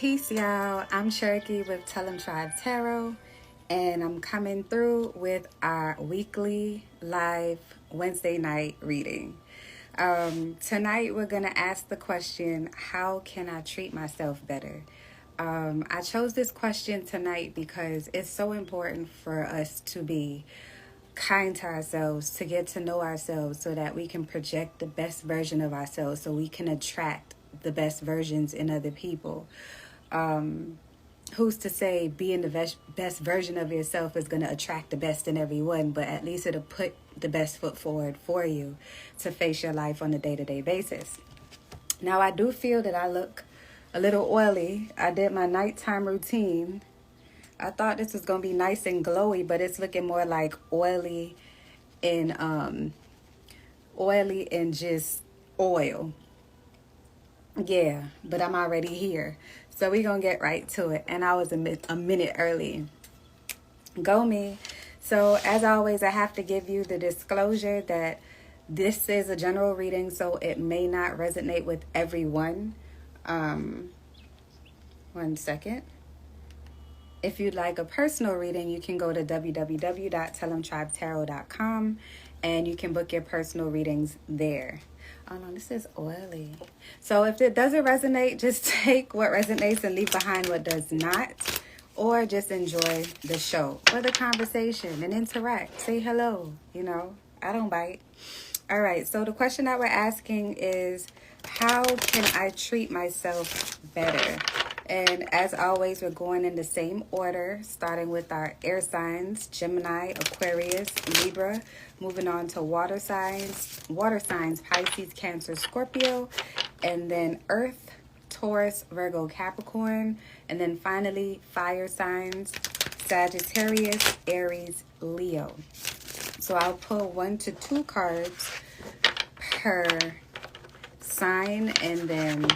Peace, y'all. I'm Cherokee with Tellemtribe Tarot, and I'm coming through with our weekly live Wednesday night reading. Tonight, we're going to ask the question, how can I treat myself better? I chose this question tonight because it's so important for us to be kind to ourselves, to get to know ourselves so that we can project the best version of ourselves, so we can attract the best versions in other people. Who's to say being the best version of yourself is going to attract the best in everyone, but at least it'll put the best foot forward for you to face your life on a day-to-day basis. Now, I do feel that I look a little oily. I did my nighttime routine. I thought this was going to be nice and glowy, but it's looking more like oily and just oil. Yeah, but I'm already here. So we're going to get right to it. And I was a minute early. Go me. So as always, I have to give you the disclosure that this is a general reading, so it may not resonate with everyone. 1 second. If you'd like a personal reading, you can go to www.tellemtribetarot.com and you can book your personal readings there. Oh no, this is oily. So if it doesn't resonate, just take what resonates and leave behind what does not. Or just enjoy the show or the conversation and interact. Say hello, I don't bite. All right, so the question that we're asking is, how can I treat myself better? And as always, we're going in the same order, starting with our air signs, Gemini, Aquarius, Libra, moving on to water signs, Pisces, Cancer, Scorpio, and then Earth, Taurus, Virgo, Capricorn, and then finally fire signs, Sagittarius, Aries, Leo. So I'll pull 1 to 2 cards per sign and then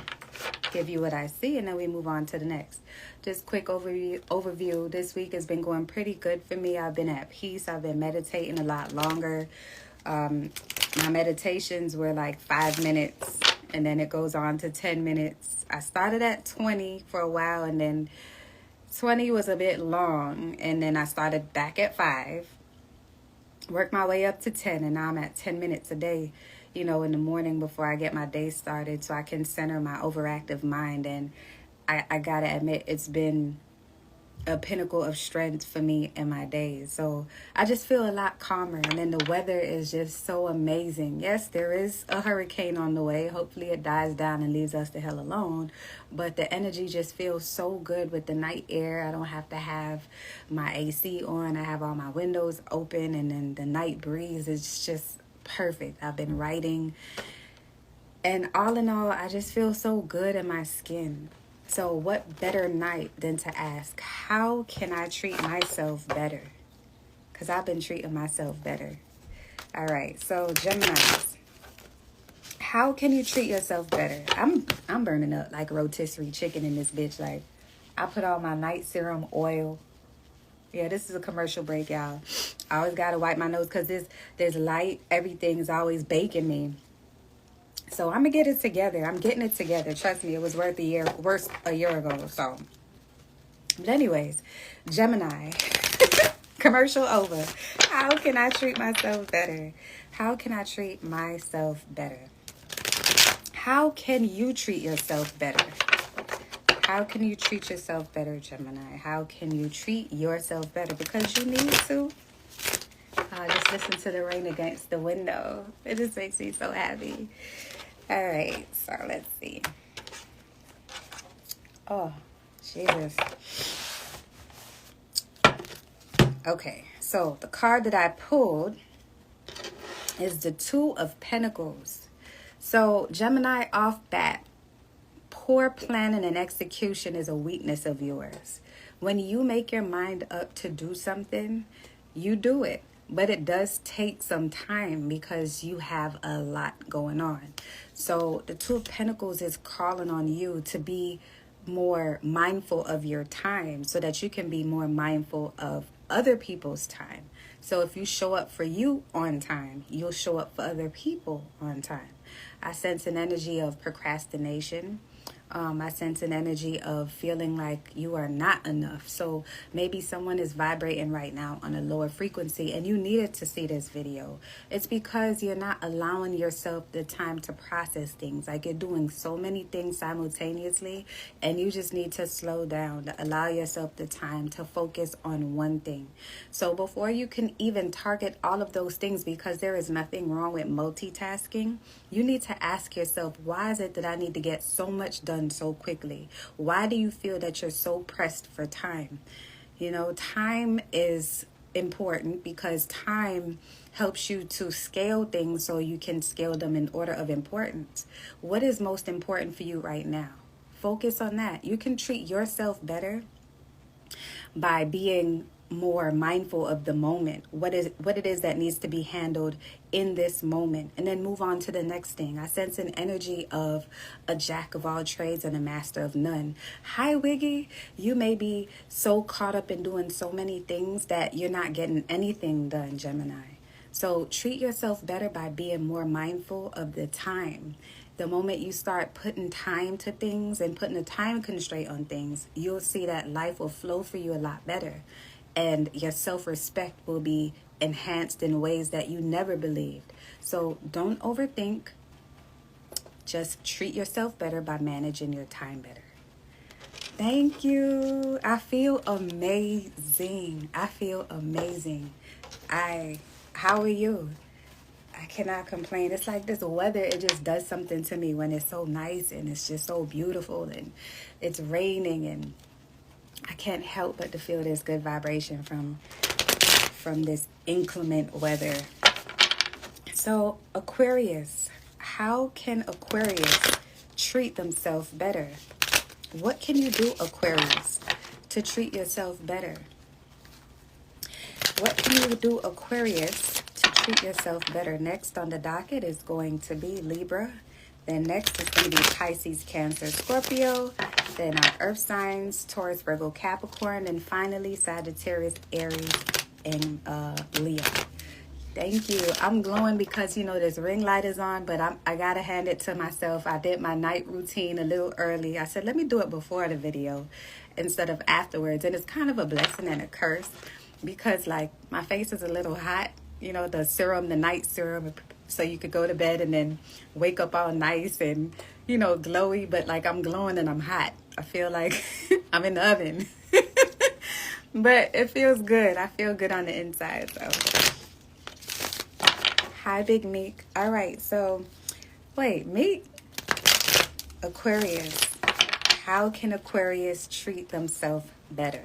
give you what I see, and then we move on to the next. Just quick overview. This week has been going pretty good for me. I've been at peace. I've been meditating a lot longer. My meditations were like 5 minutes, and then it goes on to 10 minutes. I started at 20 for a while, and then 20 was a bit long, and then I started back at 5, worked my way up to 10, and now I'm at 10 minutes a day, in the morning before I get my day started, so I can center my overactive mind. And I gotta admit, it's been a pinnacle of strength for me in my days. So I just feel a lot calmer, and then the weather is just so amazing. Yes, there is a hurricane on the way. Hopefully it dies down and leaves us the hell alone, but the energy just feels so good with the night air. I don't have to have my AC on. I have all my windows open, and then the night breeze is just perfect. I've been writing, and all in all, I just feel so good in my skin. So what better night than to ask, how can I treat myself better? Because I've been treating myself better. All right, so Geminis, how can you treat yourself better? I'm burning up like a rotisserie chicken in this bitch. Like, I put on my night serum oil. Yeah, this is a commercial break, y'all. I always got to wipe my nose because there's light. Everything is always baking me. So I'm going to get it together. I'm getting it together. Trust me, it was worth a year ago. So, but anyways, Gemini, commercial over. How can I treat myself better? How can I treat myself better? How can you treat yourself better? How can you treat yourself better, Gemini? How can you treat yourself better? Because you need to. Just listen to the rain against the window. It just makes me so happy. All right, so let's see. Oh, Jesus. Okay, so the card that I pulled is the 2 of Pentacles. So Gemini, off bat, poor planning and execution is a weakness of yours. When you make your mind up to do something, you do it. But it does take some time because you have a lot going on. So the 2 of Pentacles is calling on you to be more mindful of your time so that you can be more mindful of other people's time. So if you show up for you on time, you'll show up for other people on time. I sense an energy of procrastination, I sense an energy of feeling like you are not enough. So maybe someone is vibrating right now on a lower frequency and you needed to see this video. It's because you're not allowing yourself the time to process things. Like, you're doing so many things simultaneously and you just need to slow down, to allow yourself the time to focus on one thing. So before you can even target all of those things, because there is nothing wrong with multitasking, you need to ask yourself, why is it that I need to get so much done so quickly? Why do you feel that you're so pressed for time? You know, time is important because time helps you to scale things so you can scale them in order of importance. What is most important for you right now? Focus on that. You can treat yourself better by being more mindful of the moment, what it is that needs to be handled in this moment, and then move on to the next thing. I sense an energy of a jack of all trades and a master of none. Hi, Wiggy. You may be so caught up in doing so many things that you're not getting anything done, Gemini. So treat yourself better by being more mindful of the time. The moment you start putting time to things and putting a time constraint on things, you'll see that life will flow for you a lot better. And your self-respect will be enhanced in ways that you never believed. So don't overthink. Just treat yourself better by managing your time better. Thank you. I feel amazing. I feel amazing. How are you? I cannot complain. It's like this weather, it just does something to me when it's so nice and it's just so beautiful and it's raining, and I can't help but to feel this good vibration from this inclement weather. So Aquarius, how can Aquarius treat themselves better? What can you do, Aquarius, to treat yourself better? What can you do, Aquarius, to treat yourself better? Next on the docket is going to be Libra. Then next is going to be Pisces, Cancer, Scorpio. Then our earth signs, Taurus, Virgo, Capricorn. And finally, Sagittarius, Aries, and Leo. Thank you. I'm glowing because, you know, this ring light is on, but I got to hand it to myself. I did my night routine a little early. I said, let me do it before the video instead of afterwards. And it's kind of a blessing and a curse because, like, my face is a little hot. You know, the serum, the night serum, so you could go to bed and then wake up all nice and, you know, glowy. But, like, I'm glowing and I'm hot. I feel like I'm in the oven. But it feels good. I feel good on the inside, so... Hi, Big Meek. All right, so, wait, Meek? Aquarius. How can Aquarius treat themselves better?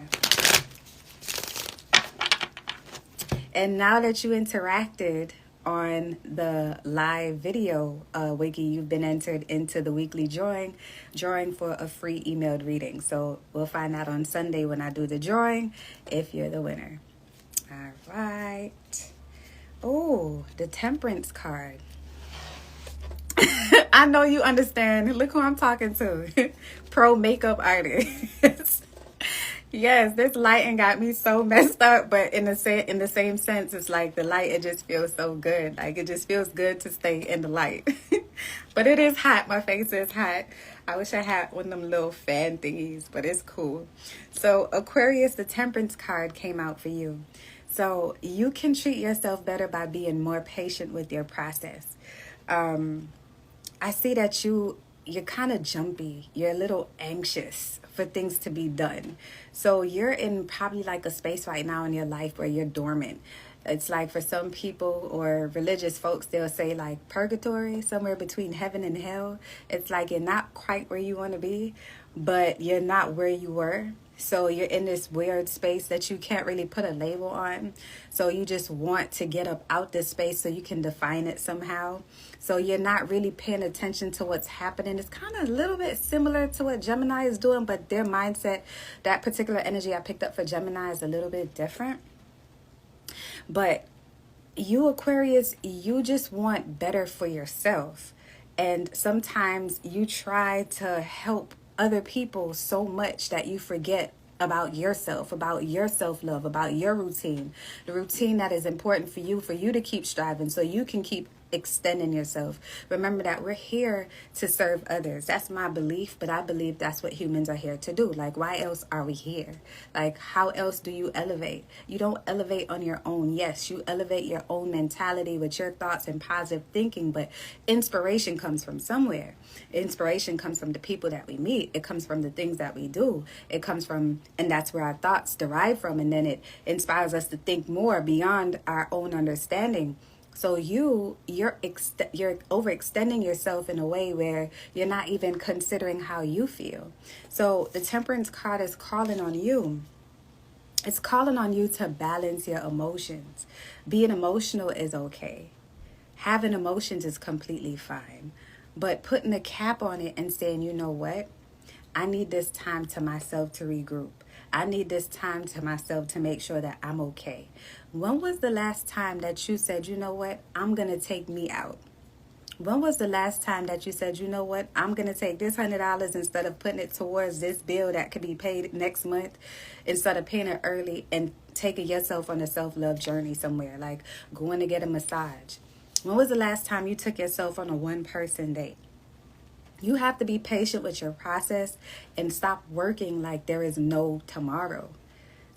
And now that you interacted on the live video, Wiggy, you've been entered into the weekly drawing for a free emailed reading. So we'll find out on Sunday when I do the drawing if you're the winner. All right. Oh, the Temperance card. I know you understand. Look who I'm talking to. Pro makeup artist. Yes, this lighting got me so messed up, but in the same sense, it's like the light, it just feels so good. Like, it just feels good to stay in the light. But it is hot. My face is hot. I wish I had one of them little fan thingies, but it's cool. So Aquarius, the Temperance card came out for you. So you can treat yourself better by being more patient with your process. I see that you're kind of jumpy. You're a little anxious for things to be done. So you're in probably like a space right now in your life where you're dormant. It's like for some people or religious folks, they'll say like purgatory, somewhere between heaven and hell. It's like you're not quite where you want to be, but you're not where you were. So you're in this weird space that you can't really put a label on. So you just want to get up out this space so you can define it somehow. So you're not really paying attention to what's happening. It's kind of a little bit similar to what Gemini is doing, but their mindset, that particular energy I picked up for Gemini is a little bit different. But you, Aquarius, you just want better for yourself. And sometimes you try to help other people so much that you forget about yourself, about your self-love, about your routine, the routine that is important for you to keep striving so you can keep extending yourself. Remember that we're here to serve others. That's my belief, but I believe that's what humans are here to do. Like, why else are we here? Like, how else do you elevate? You don't elevate on your own. Yes, you elevate your own mentality with your thoughts and positive thinking, but inspiration comes from somewhere. Inspiration comes from the people that we meet. It comes from the things that we do. It comes from, and that's where our thoughts derive from, and then it inspires us to think more beyond our own understanding. So you're overextending yourself in a way where you're not even considering how you feel. So the Temperance card is calling on you. It's calling on you to balance your emotions. Being emotional is okay. Having emotions is completely fine. But putting a cap on it and saying, you know what? I need this time to myself to regroup. I need this time to myself to make sure that I'm okay. When was the last time that you said, you know what, I'm going to take me out? When was the last time that you said, you know what, I'm going to take this $100 instead of putting it towards this bill that could be paid next month, instead of paying it early and taking yourself on a self-love journey somewhere, like going to get a massage? When was the last time you took yourself on a one-person date? You have to be patient with your process and stop working like there is no tomorrow.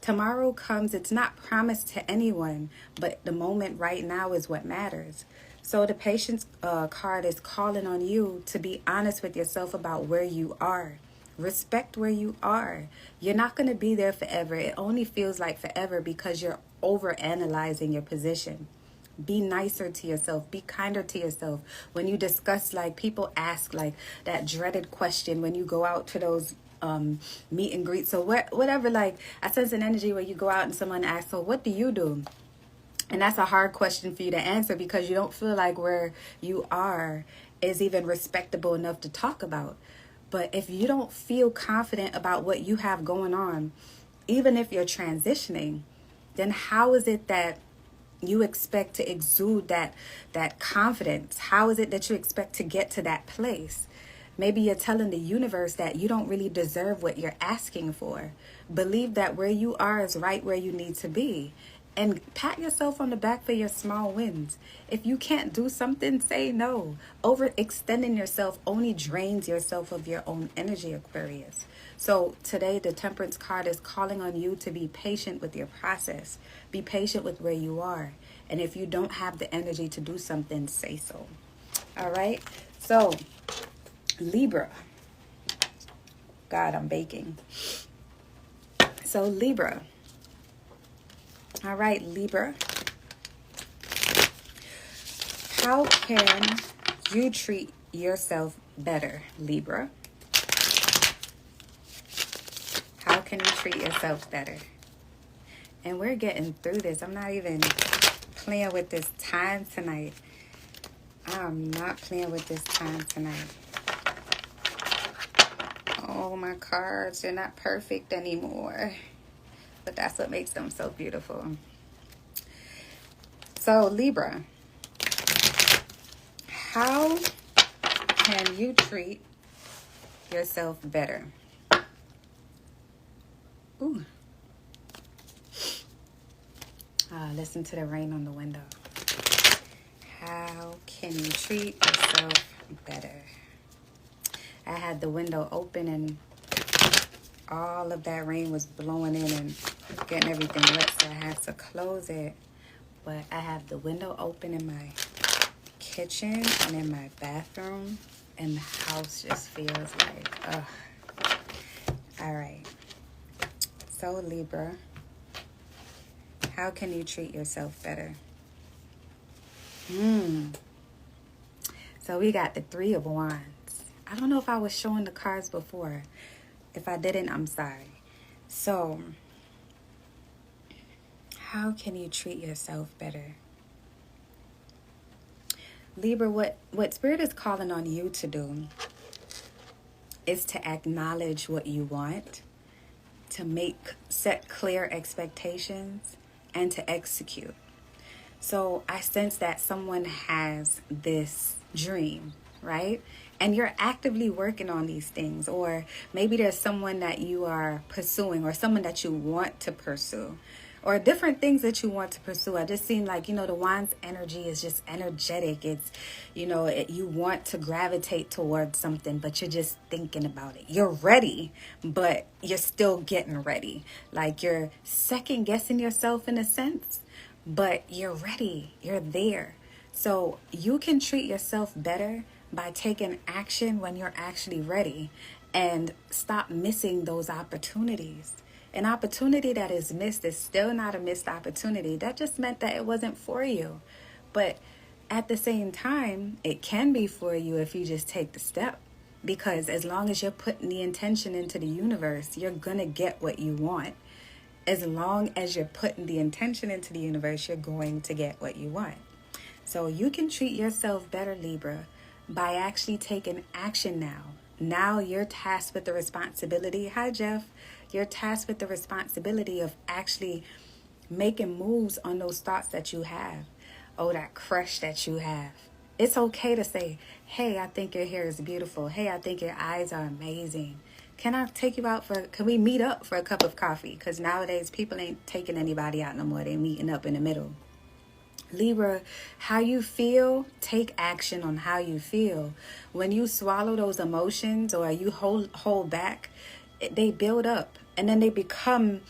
Tomorrow comes, it's not promised to anyone, but the moment right now is what matters. So the patience card is calling on you to be honest with yourself about where you are. Respect where you are. You're not going to be there forever. It only feels like forever because you're overanalyzing your position. Be nicer to yourself. Be kinder to yourself. When you discuss, like, people ask, like, that dreaded question when you go out to those meet and greets. So whatever, like, I sense an energy where you go out and someone asks, so what do you do? And that's a hard question for you to answer because you don't feel like where you are is even respectable enough to talk about. But if you don't feel confident about what you have going on, even if you're transitioning, then how is it that you expect to exude that confidence? How is it that you expect to get to that place? Maybe you're telling the universe that you don't really deserve what you're asking for. Believe that where you are is right where you need to be. And pat yourself on the back for your small wins. If you can't do something, say no. Overextending yourself only drains yourself of your own energy, Aquarius. So today, the Temperance card is calling on you to be patient with your process. Be patient with where you are. And if you don't have the energy to do something, say so. All right? So, Libra. God, I'm baking. So, Libra. All right, Libra. How can you treat yourself better, Libra? How can you treat yourself better? And we're getting through this. I'm not even playing with this time tonight. I'm not playing with this time tonight. Oh, my cards, they're not perfect anymore. But that's what makes them so beautiful. So, Libra, how can you treat yourself better? Ooh. Listen to the rain on the window. How can you treat yourself better? I had the window open and all of that rain was blowing in and getting everything wet, so I had to close it. But I have the window open in my kitchen and in my bathroom, and the house just feels like, ugh. All right. So, Libra, how can you treat yourself better? So we got the Three of Wands. I don't know if I was showing the cards before. If I didn't, I'm sorry. So, how can you treat yourself better? Libra, what Spirit is calling on you to do is to acknowledge what you want, to set clear expectations, and to execute. So I sense that someone has this dream, right? And you're actively working on these things. Or maybe there's someone that you are pursuing or someone that you want to pursue. or different things that you want to pursue. I just seem like, the wand's energy is just energetic. It's, you want to gravitate towards something, but you're just thinking about it. You're ready, but you're still getting ready. Like you're second guessing yourself in a sense, but you're ready. You're there. So you can treat yourself better by taking action when you're actually ready, and stop missing those opportunities. An opportunity that is missed is still not a missed opportunity. That just meant that it wasn't for you. But at the same time, it can be for you if you just take the step. Because as long as you're putting the intention into the universe, you're going to get what you want. As long as you're putting the intention into the universe, you're going to get what you want. So you can treat yourself better, Libra, by actually taking action now. Now you're tasked with the responsibility. Hi, Jeff. You're tasked with the responsibility of actually making moves on those thoughts that you have. Oh, that crush that you have. It's okay to say, hey, I think your hair is beautiful. Hey, I think your eyes are amazing. Can I take you out can we meet up for a cup of coffee? Because nowadays people ain't taking anybody out no more. They're meeting up in the middle. Libra, how you feel, take action on how you feel. When you swallow those emotions or you hold back, they build up and then they become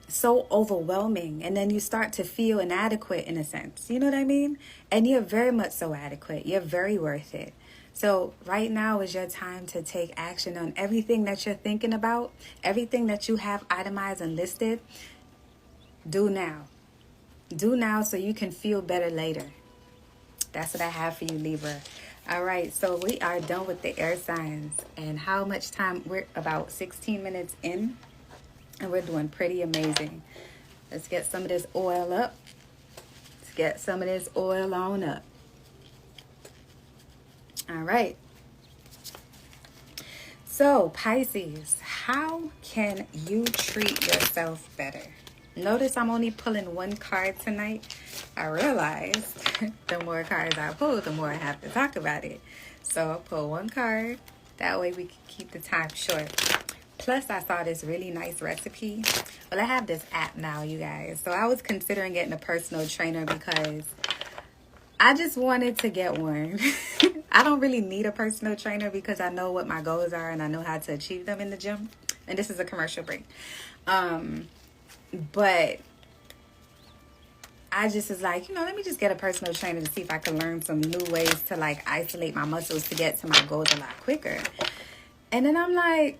so overwhelming, and then you start to feel inadequate in a sense. You know what I mean? And you're very much so adequate. You're very worth it. So right now is your time to take action on everything that you're thinking about, everything that you have itemized and listed. Do now. Do now so you can feel better later. That's what I have for you, Libra. All right, so we are done with the air signs. And how much time? We're about 16 minutes in, and we're doing pretty amazing. Let's get some of this oil up. Let's get some of this oil on up. All right. So, Pisces, how can you treat yourself better? Notice I'm only pulling one card tonight. I realized the more cards I pull, the more I have to talk about it. So I'll pull one card. That way we can keep the time short. Plus, I saw this really nice recipe. Well, I have this app now, you guys. So I was considering getting a personal trainer because I just wanted to get one. I don't really need a personal trainer because I know what my goals are and I know how to achieve them in the gym. And this is a commercial break. But I just was like, let me just get a personal trainer to see if I can learn some new ways to like isolate my muscles to get to my goals a lot quicker. And then I'm like,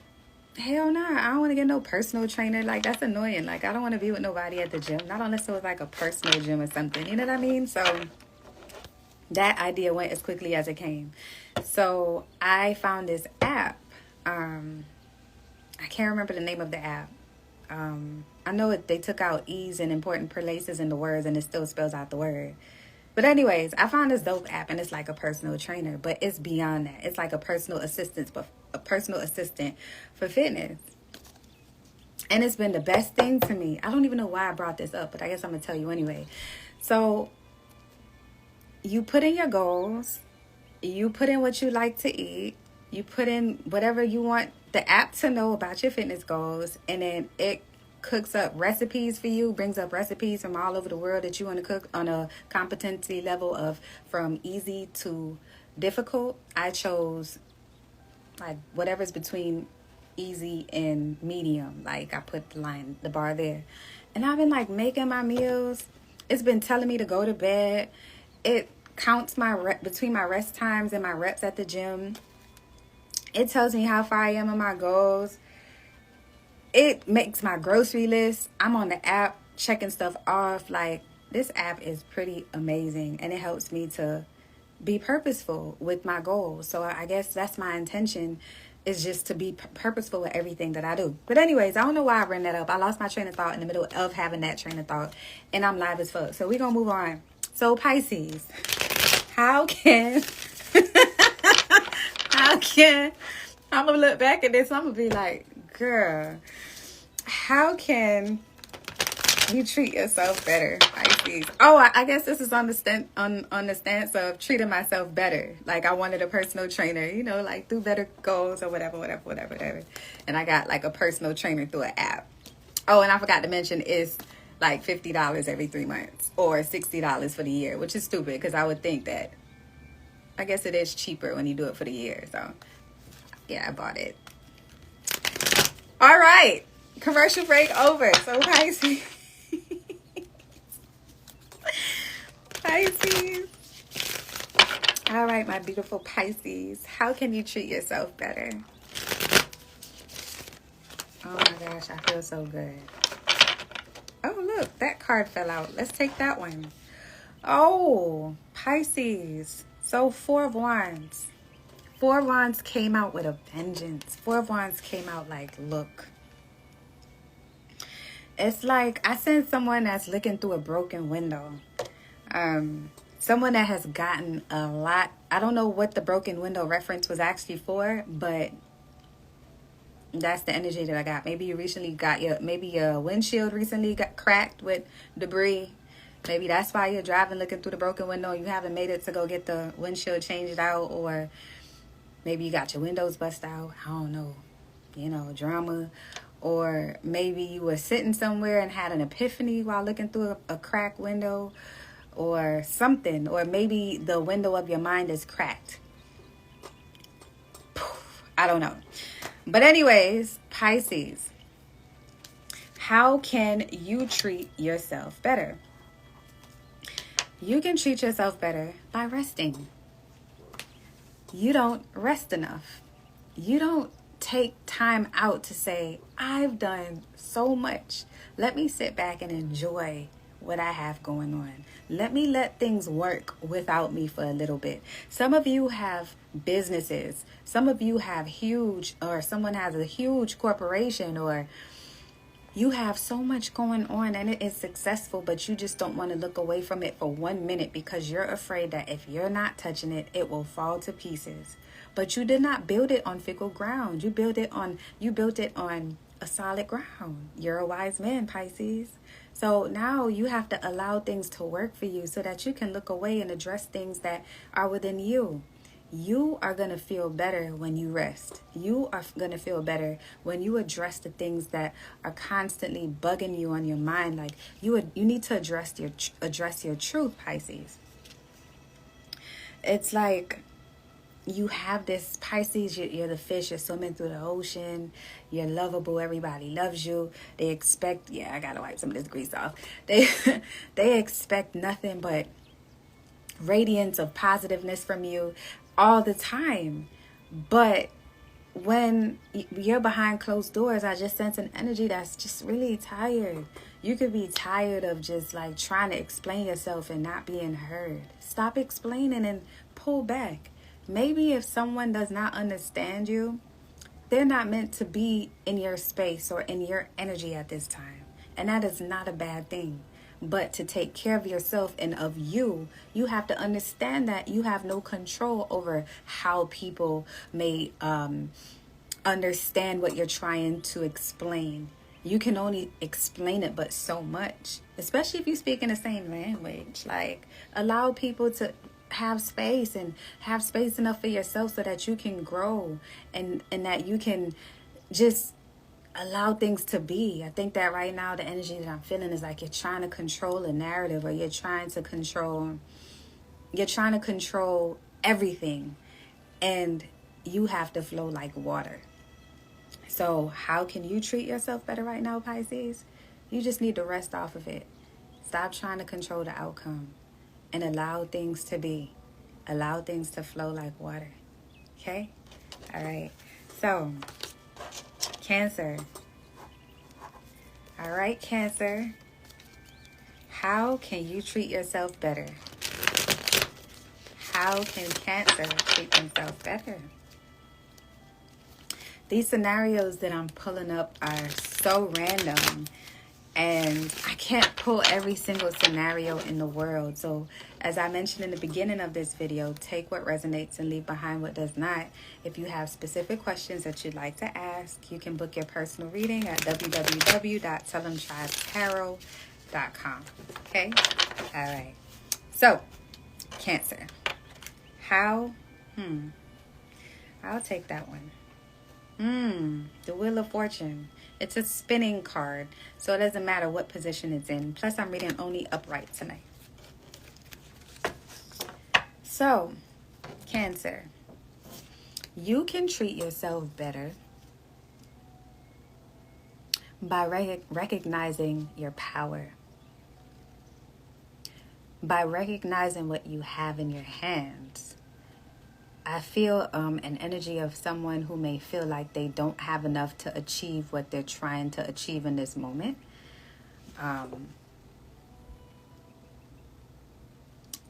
hell no, I don't want to get no personal trainer. Like, that's annoying. Like, I don't want to be with nobody at the gym. Not unless it was like a personal gym or something. You know what I mean? So that idea went as quickly as it came. So I found this app. I can't remember the name of the app. I know they took out E's in important places in the words and it still spells out the word. But anyways, I found this dope app and it's like a personal trainer, but it's beyond that. It's like a personal assistant, but a personal assistant for fitness. And it's been the best thing to me. I don't even know why I brought this up, but I guess I'm going to tell you anyway. So you put in your goals, you put in what you like to eat, you put in whatever you want the app to know about your fitness goals, and then it cooks up recipes for you, brings up recipes from all over the world that you want to cook on a competency level of from easy to difficult. I chose like whatever's between easy and medium. Like I put the bar there. And I've been like making my meals. It's been telling me to go to bed. It counts my between my rest times and my reps at the gym. It tells me how far I am on my goals. It makes my grocery list. I'm on the app checking stuff off. Like, this app is pretty amazing. And it helps me to be purposeful with my goals. So I guess that's my intention, is just to be purposeful with everything that I do. But anyways, I don't know why I bring that up. I lost my train of thought in the middle of having that train of thought. And I'm live as fuck. So we're going to move on. So Pisces, how can... I'm going to look back at this. I'm going to be like, girl, how can you treat yourself better, Pisces? Oh, I guess this is on the stance of treating myself better. Like I wanted a personal trainer, like through better goals or whatever. And I got like a personal trainer through an app. Oh, and I forgot to mention is like $50 every 3 months or $60 for the year, which is stupid because I would think that, I guess it is cheaper when you do it for the year. So yeah, I bought it. All right, commercial break over. So Pisces. Pisces. All right, my beautiful Pisces. How can you treat yourself better? Oh my gosh, I feel so good. Oh, look, that card fell out. Let's take that one. Oh, Pisces. So 4 of Wands. 4 of Wands came out with a vengeance. 4 of Wands came out like, look. It's like I sense someone that's looking through a broken window. Someone that has gotten a lot. I don't know what the broken window reference was actually for, but that's the energy that I got. Maybe you recently got maybe your windshield recently got cracked with debris. Maybe that's why you're driving looking through the broken window. You haven't made it to go get the windshield changed out, or maybe you got your windows bust out. I don't know, drama. Or maybe you were sitting somewhere and had an epiphany while looking through a cracked window or something. Or maybe the window of your mind is cracked. I don't know. But anyways, Pisces, how can you treat yourself better? You can treat yourself better by resting. You don't rest enough. You don't take time out to say, I've done so much. Let me sit back and enjoy what I have going on. Let me let things work without me for a little bit. Some of you have businesses. Some of you have someone has a huge corporation, or you have so much going on and it is successful, but you just don't want to look away from it for 1 minute because you're afraid that if you're not touching it, it will fall to pieces. But you did not build it on fickle ground. You built it on a solid ground. You're a wise man, Pisces. So now you have to allow things to work for you so that you can look away and address things that are within you. You are going to feel better when you rest. You are going to feel better when you address the things that are constantly bugging you on your mind. Like you need to address your truth, Pisces. It's like you have this Pisces, you're the fish, you're swimming through the ocean, you're lovable, everybody loves you. They expect, I gotta wipe some of this grease off. They expect nothing but radiance of positiveness from you all the time. But when you're behind closed doors, I just sense an energy that's just really tired. You could be tired of just like trying to explain yourself and not being heard. Stop explaining and pull back. Maybe if someone does not understand you, they're not meant to be in your space or in your energy at this time. And that is not a bad thing. But to take care of yourself and of you, you have to understand that you have no control over how people may understand what you're trying to explain. You can only explain it but so much, especially if you speak in the same language. Like, allow people to have space and have space enough for yourself so that you can grow and that you can just allow things to be. I think that right now the energy that I'm feeling is like you're trying to control a narrative, or you're trying to control everything, and you have to flow like water. So how can you treat yourself better right now, Pisces? You just need to rest off of it. Stop trying to control the outcome and allow things to be. Allow things to flow like water. Okay? All right. So, Cancer. All right, Cancer. How can you treat yourself better? How can Cancer treat themselves better? These scenarios that I'm pulling up are so random, and I can't pull every single scenario in the world. So as I mentioned in the beginning of this video, take what resonates and leave behind what does not. If you have specific questions that you'd like to ask, you can book your personal reading at www.tellemtribetarot.com. Okay? All right. So, Cancer. How? I'll take that one. The Wheel of Fortune. It's a spinning card, so it doesn't matter what position it's in. Plus, I'm reading only upright tonight. So, Cancer, you can treat yourself better by recognizing your power. By recognizing what you have in your hands. I feel an energy of someone who may feel like they don't have enough to achieve what they're trying to achieve in this moment.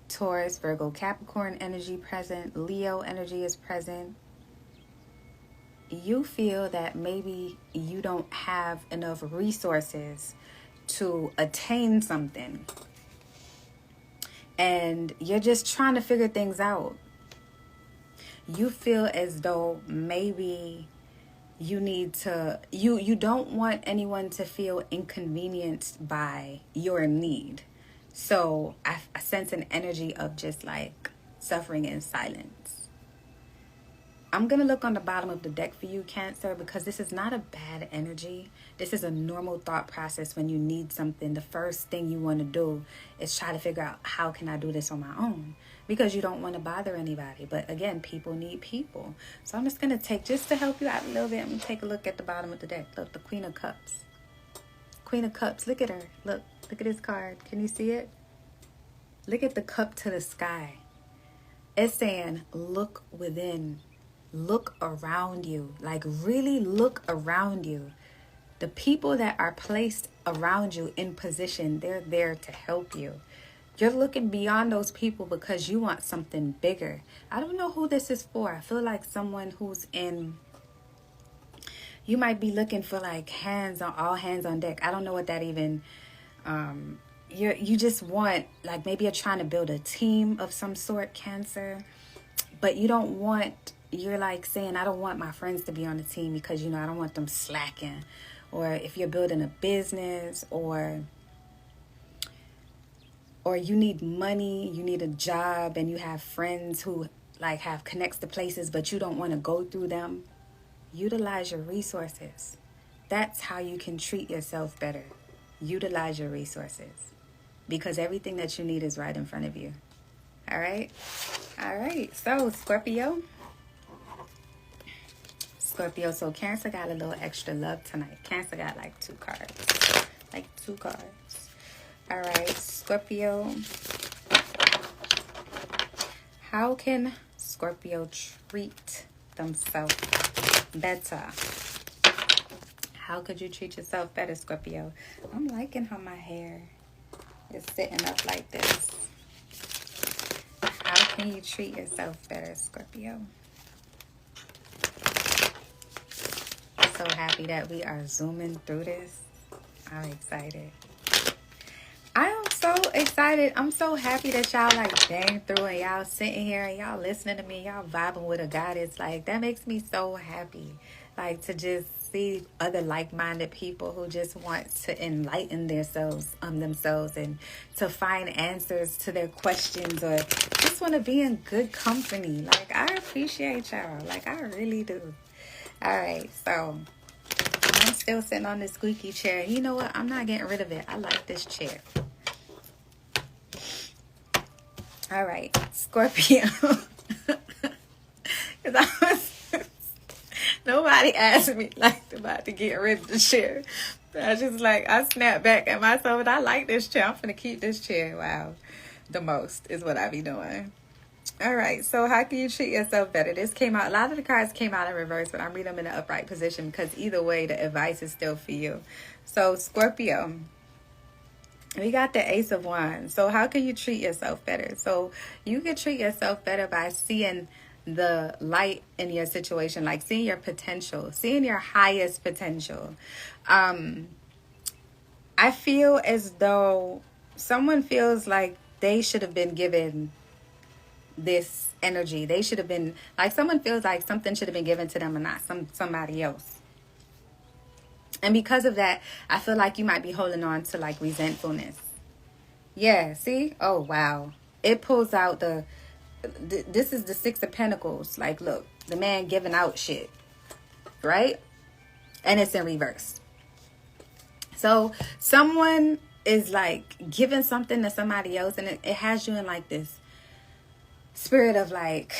Taurus, Virgo, Capricorn energy present. Leo energy is present. You feel that maybe you don't have enough resources to attain something. And you're just trying to figure things out. You feel as though maybe you need to, you don't want anyone to feel inconvenienced by your need. So I sense an energy of just like suffering in silence. I'm going to look on the bottom of the deck for you, Cancer, because this is not a bad energy. This is a normal thought process. When you need something, the first thing you want to do is try to figure out, how can I do this on my own? Because you don't want to bother anybody. But again, people need people. So I'm just going to take, just to help you out a little bit, I'm going to take a look at the bottom of the deck. Look, the Queen of Cups. Queen of Cups, look at her. Look at this card. Can you see it? Look at the cup to the sky. It's saying, look within. Look around you. Like, really look around you. The people that are placed around you in position, they're there to help you. You're looking beyond those people because you want something bigger. I don't know who this is for. I feel like someone who's in, you might be looking for like all hands on deck. I don't know what that even, you just want, like, maybe you're trying to build a team of some sort, Cancer, but you don't want, you're like saying, I don't want my friends to be on the team because, I don't want them slacking. Or if you're building a business, or you need money, you need a job, and you have friends who like have connects to places, but you don't want to go through them. Utilize your resources. That's how you can treat yourself better. Utilize your resources, because everything that you need is right in front of you. All right. So Scorpio, so Cancer got a little extra love tonight. Cancer got like two cards. All right, Scorpio. How can Scorpio treat themselves better? How could you treat yourself better, Scorpio? I'm liking how my hair is sitting up like this. How can you treat yourself better, Scorpio? So happy that we are zooming through this. I'm excited. I am so excited. I'm so happy that y'all like bang through and y'all sitting here and y'all listening to me. Y'all vibing with a goddess. Like, that makes me so happy. Like, to just see other like-minded people who just want to enlighten themselves and to find answers to their questions, or just want to be in good company. Like, I appreciate y'all. Like, I really do. All right, so I'm still sitting on this squeaky chair. You know what? I'm not getting rid of it. I like this chair. All right, Scorpio. Nobody asked me about to get rid of the chair. I snapped back at myself, and I like this chair. I'm gonna keep this chair. Wow, the most is what I be doing. All right, so how can you treat yourself better? This came out, a lot of the cards came out in reverse, but I'm reading them in the upright position because either way, the advice is still for you. So Scorpio, we got the Ace of Wands. So how can you treat yourself better? So you can treat yourself better by seeing the light in your situation, like seeing your potential, seeing your highest potential. I feel as though someone feels like they should have been given this energy. They should have been, like, someone feels like something should have been given to them and not somebody else. And because of that, I feel like you might be holding on to like resentfulness. Yeah, see? Oh, wow. It pulls out this is the Six of Pentacles. Like, look, the man giving out shit, right? And it's in reverse. So someone is like giving something to somebody else, and it has you in like this spirit of like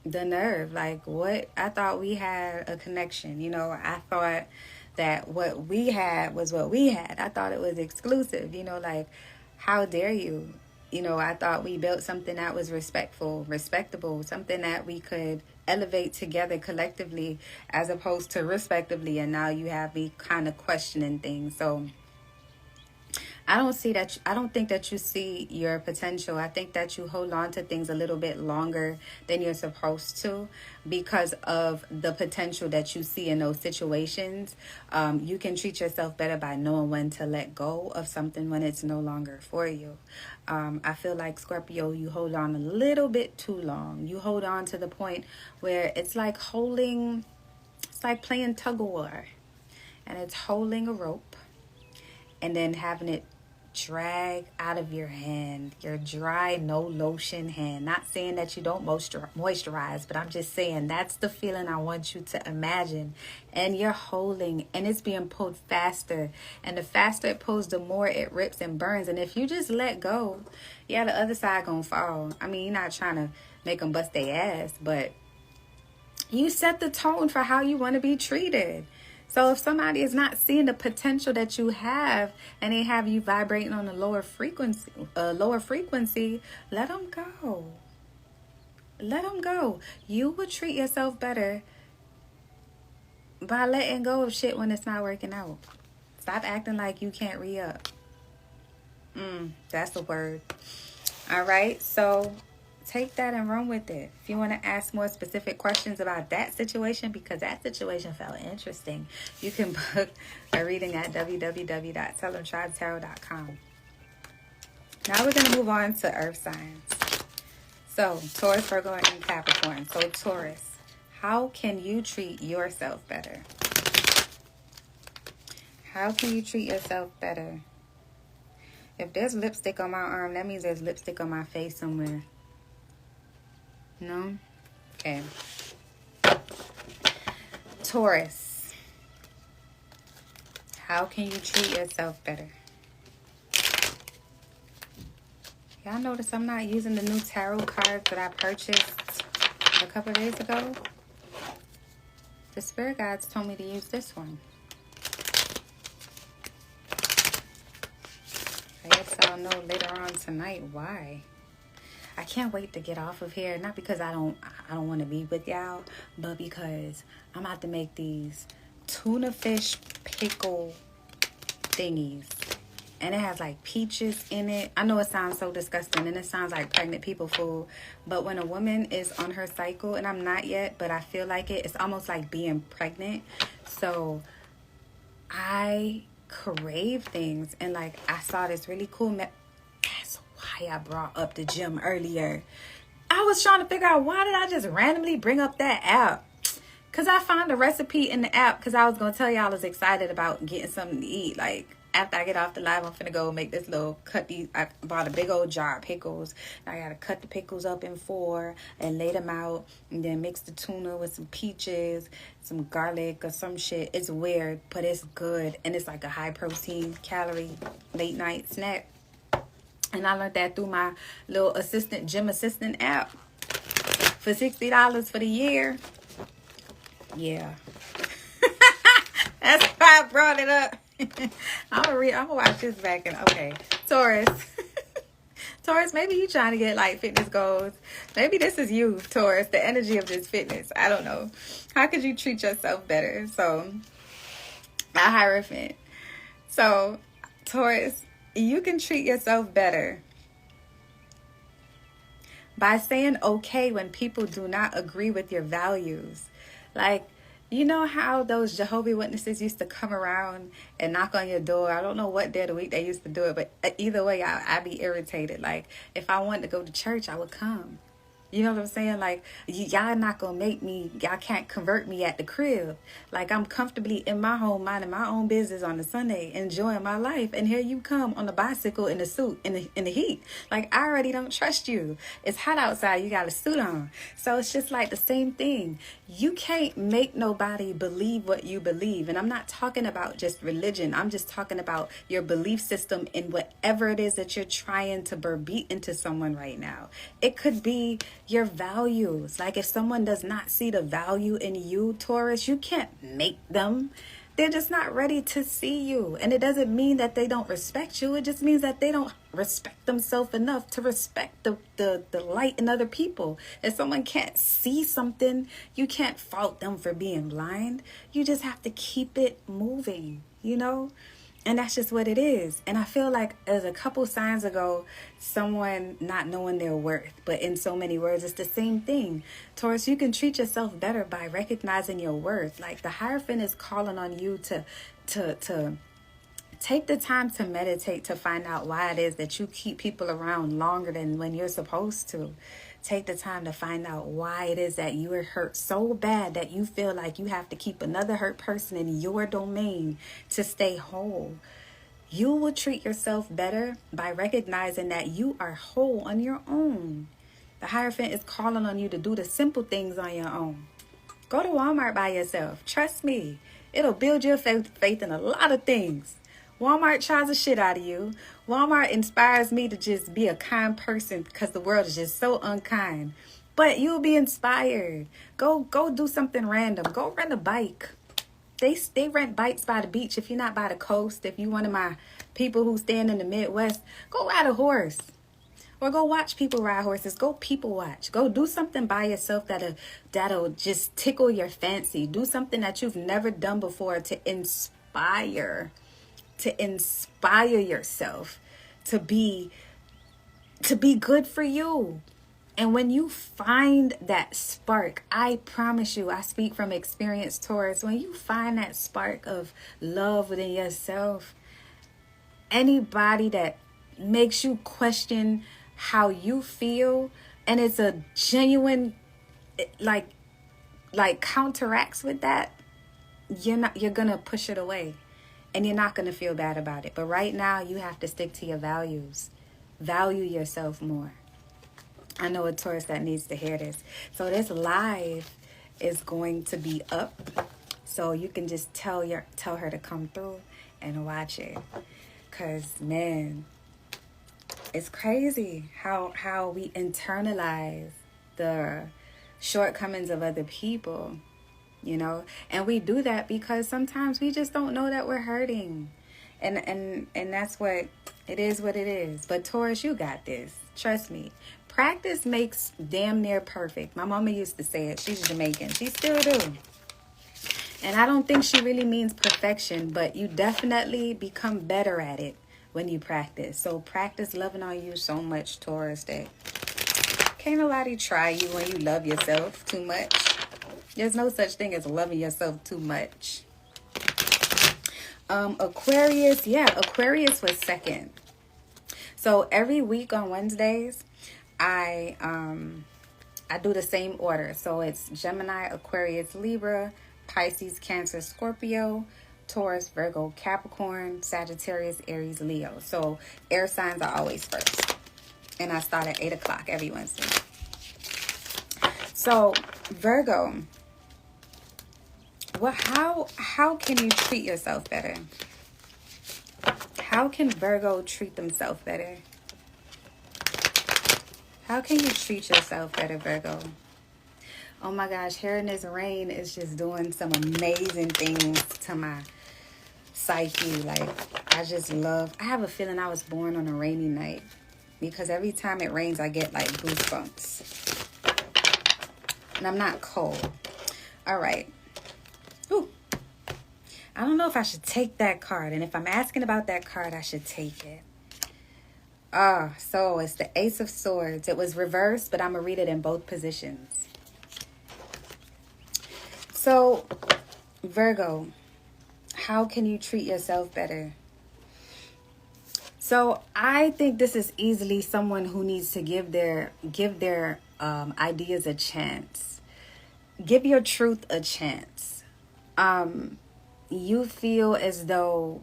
the nerve. Like, what? I thought we had a connection. You know, I thought that what we had was what we had. I thought it was exclusive. You know, like, how dare you? You know, I thought we built something that was respectable, something that we could elevate together collectively as opposed to respectively. And now you have me kind of questioning things. So I don't see that. I don't think that you see your potential. I think that you hold on to things a little bit longer than you're supposed to because of the potential that you see in those situations. You can treat yourself better by knowing when to let go of something when it's no longer for you. I feel like, Scorpio, you hold on a little bit too long. You hold on to the point where it's like playing tug of war, and it's holding a rope and then having it drag out of your hand, your dry, no lotion hand. Not saying that you don't moisturize, but I'm just saying that's the feeling I want you to imagine. And you're holding, and it's being pulled faster. And the faster it pulls, the more it rips and burns. And if you just let go, yeah, the other side gonna fall. I mean, you're not trying to make them bust their ass, but you set the tone for how you want to be treated. So if somebody is not seeing the potential that you have and they have you vibrating on a lower frequency, let them go. Let them go. You will treat yourself better by letting go of shit when it's not working out. Stop acting like you can't re-up. That's the word. All right. So take that and run with it. If you want to ask more specific questions about that situation, because that situation felt interesting, you can book a reading at www.tellemtribetarot.com. Now we're going to move on to earth signs. So Taurus, Virgo, and Capricorn. So Taurus, how can you treat yourself better? How can you treat yourself better? If there's lipstick on my arm, that means there's lipstick on my face somewhere. No? Okay. Taurus, how can you treat yourself better? Y'all notice I'm not using the new tarot cards that I purchased a couple of days ago? The spirit guides told me to use this one. I guess I'll know later on tonight why. I can't wait to get off of here. Not because I don't want to be with y'all, but because I'm about to make these tuna fish pickle thingies. And it has like peaches in it. I know it sounds so disgusting and it sounds like pregnant people food. But when a woman is on her cycle, and I'm not yet, but I feel like it, it's almost like being pregnant. So I crave things. And like I saw this really cool that's why I brought up the gym earlier. I was trying to figure out, why did I just randomly bring up that app? Because I found a recipe in the app, because I was going to tell y'all I was excited about getting something to eat. Like, after I get off the live, I'm finna go make this little I bought a big old jar of pickles. I gotta cut the pickles up in 4 and lay them out, and then mix the tuna with some peaches, some garlic or some shit. It's weird, but it's good, and it's like a high protein, calorie, late night snack. And I learned that through my little gym assistant app for $60 for the year. Yeah. That's why I brought it up. I'm gonna watch this back and okay. Taurus. Taurus, maybe you trying to get like fitness goals. Maybe this is you, Taurus, the energy of this fitness. I don't know. How could you treat yourself better? So, a Hierophant. So, Taurus, you can treat yourself better by saying okay when people do not agree with your values. Like, you know how those Jehovah's Witnesses used to come around and knock on your door? I don't know what day of the week they used to do it, but either way, I'd be irritated. Like, if I wanted to go to church, I would come. You know what I'm saying? Like, y'all not gonna make me, y'all can't convert me at the crib. Like, I'm comfortably in my home, minding my own business on a Sunday, enjoying my life. And here you come on a bicycle in a suit, in the heat. Like, I already don't trust you. It's hot outside, you got a suit on. So it's just like the same thing. You can't make nobody believe what you believe. And I'm not talking about just religion. I'm just talking about your belief system in whatever it is that you're trying to beat into someone right now. It could be your values. Like, if someone does not see the value in you, Taurus, you can't make them. They're just not ready to see you. And it doesn't mean that they don't respect you. It just means that they don't respect themselves enough to respect the light in other people. If someone can't see something, you can't fault them for being blind. You just have to keep it moving, you know? And that's just what it is. And I feel like as a couple signs ago, someone not knowing their worth. But in so many words, it's the same thing. Taurus, you can treat yourself better by recognizing your worth. Like, the Hierophant is calling on you to take the time to meditate, to find out why it is that you keep people around longer than when you're supposed to. Take the time to find out why it is that you are hurt so bad that you feel like you have to keep another hurt person in your domain to stay whole. You will treat yourself better by recognizing that you are whole on your own. The Hierophant is calling on you to do the simple things on your own. Go to Walmart by yourself. Trust me. It'll build your faith in a lot of things. Walmart tries the shit out of you. Walmart inspires me to just be a kind person because the world is just so unkind. But you'll be inspired. Go do something random. Go rent a bike. They rent bikes by the beach. If you're not by the coast, if you're one of my people who stand in the Midwest, go ride a horse. Or go watch people ride horses. Go people watch. Go do something by yourself that'll just tickle your fancy. Do something that you've never done before to inspire yourself to be good for you. And when you find that spark, I promise you, I speak from experience, Taurus, when you find that spark of love within yourself, anybody that makes you question how you feel, and it's a genuine like counteracts with that, you're gonna push it away. And you're not going to feel bad about it. But right now, you have to stick to your values. Value yourself more. I know a Taurus that needs to hear this. So this live is going to be up. So you can just tell her to come through and watch it. Because, man, it's crazy how we internalize the shortcomings of other people. You know, and we do that because sometimes we just don't know that we're hurting. And that's what it is. But Taurus, you got this. Trust me. Practice makes damn near perfect. My mama used to say it. She's Jamaican. She still do. And I don't think she really means perfection, but you definitely become better at it when you practice. So practice loving on you so much, Taurus, that can't nobody try you when you love yourself too much. There's no such thing as loving yourself too much. Aquarius, Aquarius was second. So every week on Wednesdays, I do the same order. So it's Gemini, Aquarius, Libra, Pisces, Cancer, Scorpio, Taurus, Virgo, Capricorn, Sagittarius, Aries, Leo. So air signs are always first. And I start at 8 o'clock every Wednesday. So Virgo, well, how can you treat yourself better? How can Virgo treat themselves better? How can you treat yourself better, Virgo? Oh my gosh, hearing this rain is just doing some amazing things to my psyche. Like, I have a feeling I was born on a rainy night. Because every time it rains, I get like goosebumps. And I'm not cold. All right. Ooh. I don't know if I should take that card. And if I'm asking about that card, I should take it. So it's the Ace of Swords. It was reversed, but I'm going to read it in both positions. So, Virgo, how can you treat yourself better? So I think this is easily someone who needs to give their ideas a chance. Give your truth a chance. You feel as though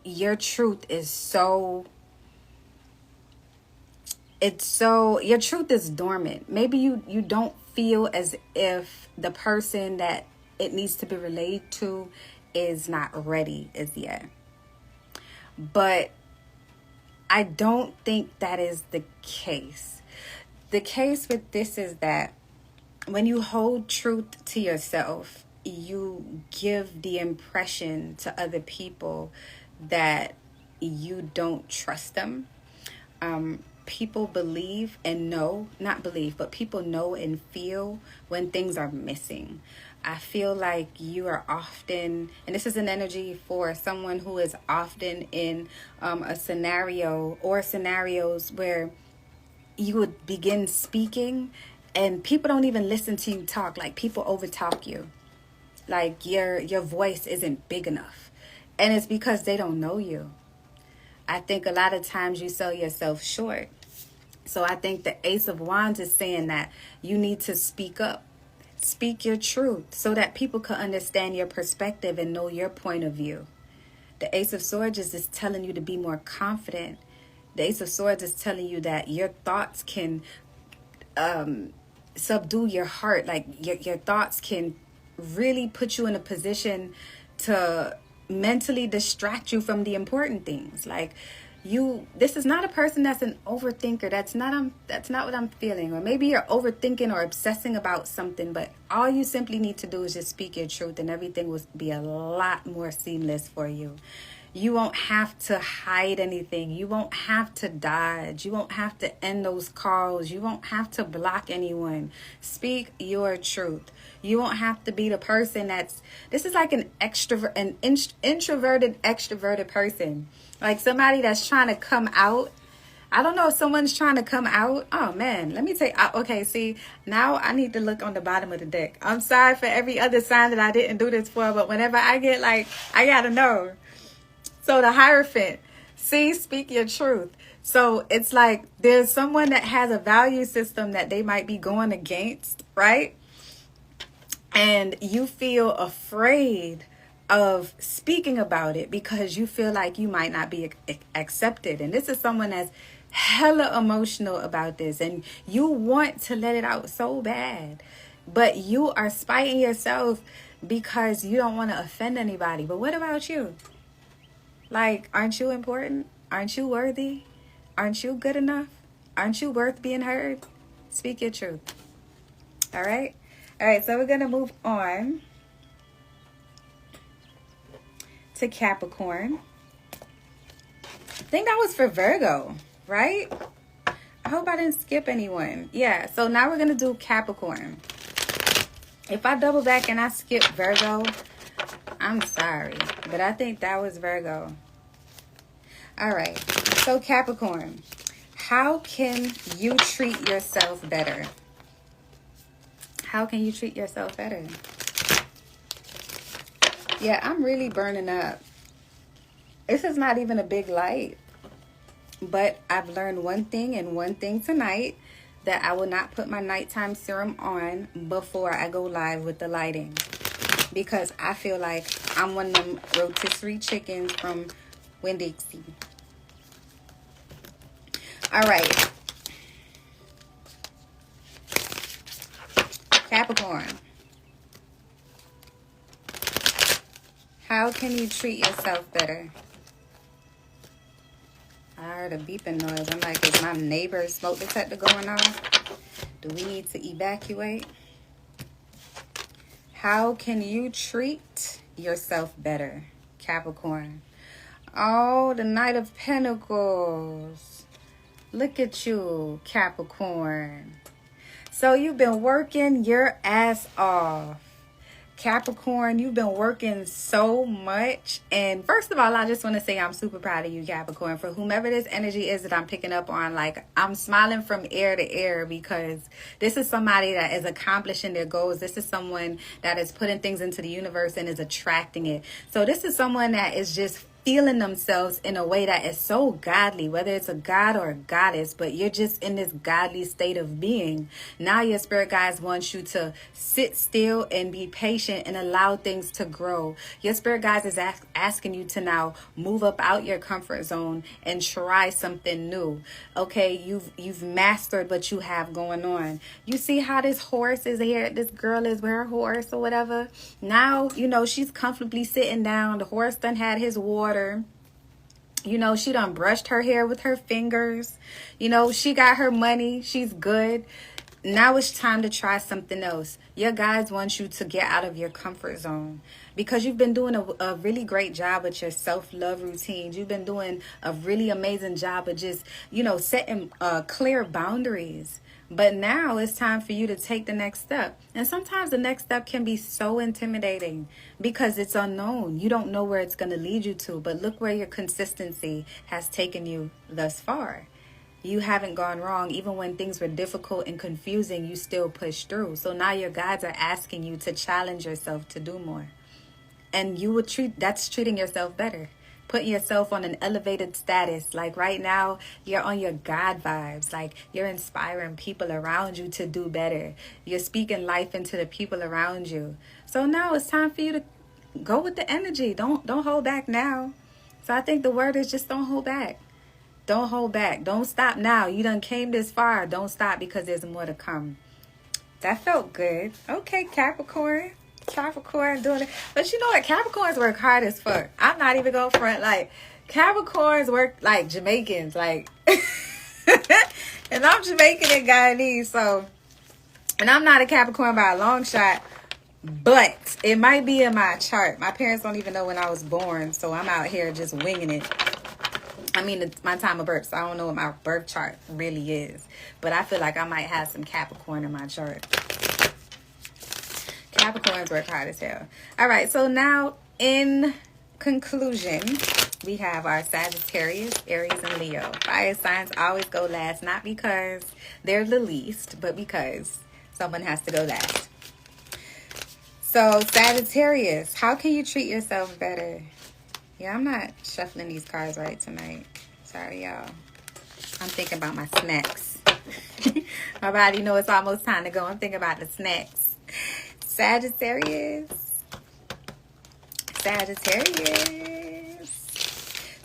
your truth is your truth is dormant. Maybe you don't feel as if the person that it needs to be relayed to is not ready as yet. But I don't think that is the case. The case with this is that when you hold truth to yourself, you give the impression to other people that you don't trust them. People believe and know, not believe, but people know and feel when things are missing. I feel like you are often, and this is an energy for someone who is often in a scenario or scenarios where you would begin speaking and people don't even listen to you talk. Like, people overtalk you. Like, your voice isn't big enough. And it's because they don't know you. I think a lot of times you sell yourself short. So I think the Ace of Wands is saying that you need to speak up. Speak your truth so that people can understand your perspective and know your point of view. The Ace of Swords is just telling you to be more confident. The Ace of Swords is telling you that your thoughts can subdue your heart. Like, your thoughts can really put you in a position to mentally distract you from the important things. Like, this is not a person that's an overthinker. That's not what I'm feeling. Or maybe you're overthinking or obsessing about something, but all you simply need to do is just speak your truth and everything will be a lot more seamless for you. You won't have to hide anything. You won't have to dodge. You won't have to end those calls. You won't have to block anyone. Speak your truth. You won't have to be the person this is like an introverted, extroverted person. Like somebody that's trying to come out. I don't know if someone's trying to come out. Oh, man. Let me take... Okay, see, now I need to look on the bottom of the deck. I'm sorry for every other sign that I didn't do this for, but whenever I get I got to know. So the Hierophant, see, speak your truth. So it's like there's someone that has a value system that they might be going against, right? And you feel afraid of speaking about it because you feel like you might not be accepted. And this is someone that's hella emotional about this. And you want to let it out so bad. But you are spiting yourself because you don't want to offend anybody. But what about you? Like, aren't you important? Aren't you worthy? Aren't you good enough? Aren't you worth being heard? Speak your truth. All right? All right, so we're going to move on to Capricorn. I think that was for Virgo, right? I hope I didn't skip anyone. Yeah, so now we're going to do Capricorn. If I double back and I skip Virgo, I'm sorry, but I think that was Virgo. All right, so Capricorn, how can you treat yourself better? How can you treat yourself better? Yeah, I'm really burning up. This is not even a big light, but I've learned one thing and one thing tonight, that I will not put my nighttime serum on before I go live with the lighting. Because I feel like I'm one of them rotisserie chickens from Winn-Dixie. All right. Capricorn. How can you treat yourself better? I heard a beeping noise. I'm like, is my neighbor's smoke detector going off? Do we need to evacuate? How can you treat yourself better, Capricorn? Oh, the Knight of Pentacles. Look at you, Capricorn. So you've been working your ass off. Capricorn, you've been working so much. And first of all, I just want to say I'm super proud of you, Capricorn, for whomever this energy is that I'm picking up on. Like, I'm smiling from ear to ear because this is somebody that is accomplishing their goals. This is someone that is putting things into the universe and is attracting it. So this is someone that is just feeling themselves in a way that is so godly, whether it's a god or a goddess, but you're just in this godly state of being. Now your spirit guides want you to sit still and be patient and allow things to grow. Your spirit guides is asking you to now move up out your comfort zone and try something new. Okay, you've mastered what you have going on. You see how this horse is here, this girl is with her horse or whatever. Now, she's comfortably sitting down. The horse done had his water. She done brushed her hair with her fingers. She got her money. She's good. Now it's time to try something else. Your guides want you to get out of your comfort zone because you've been doing a really great job with your self-love routines. You've been doing a really amazing job of just, setting clear boundaries. But now it's time for you to take the next step. And sometimes the next step can be so intimidating because it's unknown. You don't know where it's going to lead you to. But look where your consistency has taken you thus far. You haven't gone wrong. Even when things were difficult and confusing, you still pushed through. So now your guides are asking you to challenge yourself to do more. And that's treating yourself better. Putting yourself on an elevated status. Like right now, you're on your God vibes. Like you're inspiring people around you to do better. You're speaking life into the people around you. So now it's time for you to go with the energy. Don't hold back now. So I think the word is just don't hold back. Don't hold back. Don't stop now. You done came this far. Don't stop because there's more to come. That felt good. Okay, Capricorn doing it. But you know what? Capricorns work hard as fuck. I'm not even going front. Like, Capricorns work like Jamaicans. Like, and I'm Jamaican and Guyanese. So, and I'm not a Capricorn by a long shot. But it might be in my chart. My parents don't even know when I was born. So I'm out here just winging it. I mean, it's my time of birth. So I don't know what my birth chart really is. But I feel like I might have some Capricorn in my chart. Capricorns work hard as hell. All right, so now in conclusion, we have our Sagittarius, Aries, and Leo. Fire signs always go last, not because they're the least, but because someone has to go last. So Sagittarius, how can you treat yourself better? Yeah, I'm not shuffling these cards right tonight. Sorry, y'all. I'm thinking about my snacks. My body knows it's almost time to go. I'm thinking about the snacks. Sagittarius.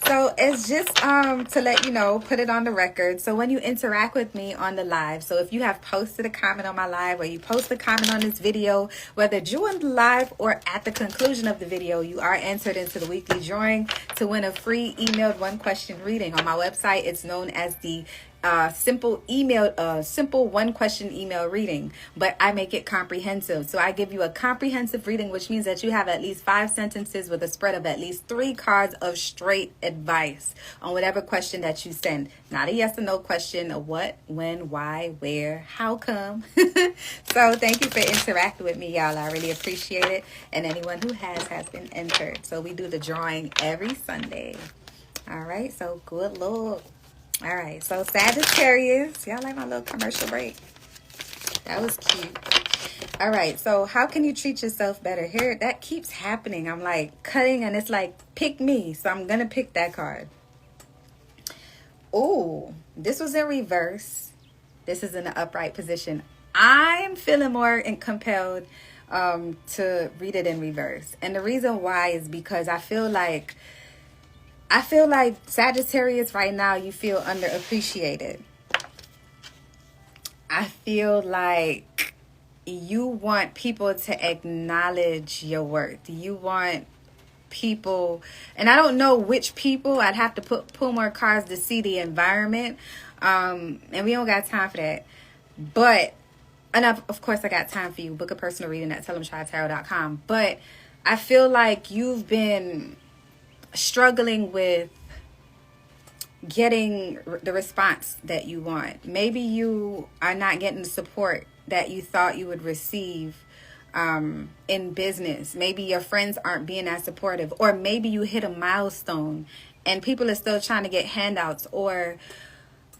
So it's just to let you know, put it on the record. So when you interact with me on the live, so if you have posted a comment on my live or you post a comment on this video, whether during the live or at the conclusion of the video, you are entered into the weekly drawing to win a free emailed one question reading. On my website, it's known as the simple one question email reading, but I make it comprehensive. So I give you a comprehensive reading, which means that you have at least 5 sentences with a spread of at least 3 cards of straight advice on whatever question that you send. Not a yes or no question, a what, when, why, where, how come. So thank you for interacting with me, y'all. I really appreciate it. And anyone who has been entered. So we do the drawing every Sunday. All right, so good Lord. All right, so Sagittarius. Y'all like my little commercial break? That was cute. All right, so how can you treat yourself better? Here, that keeps happening. I'm like cutting and it's like, pick me. So I'm going to pick that card. Oh, this was in reverse. This is in an upright position. I'm feeling more compelled to read it in reverse. And the reason why is because I feel like Sagittarius right now, you feel underappreciated. I feel like you want people to acknowledge your worth. You want people, and I don't know which people. I'd have to pull more cards to see the environment. And we don't got time for that. But, and of course I got time for you. Book a personal reading at tellemtribe.com. But I feel like you've been struggling with getting the response that you want. Maybe you are not getting the support that you thought you would receive in business. Maybe your friends aren't being as supportive, or maybe you hit a milestone and people are still trying to get handouts, or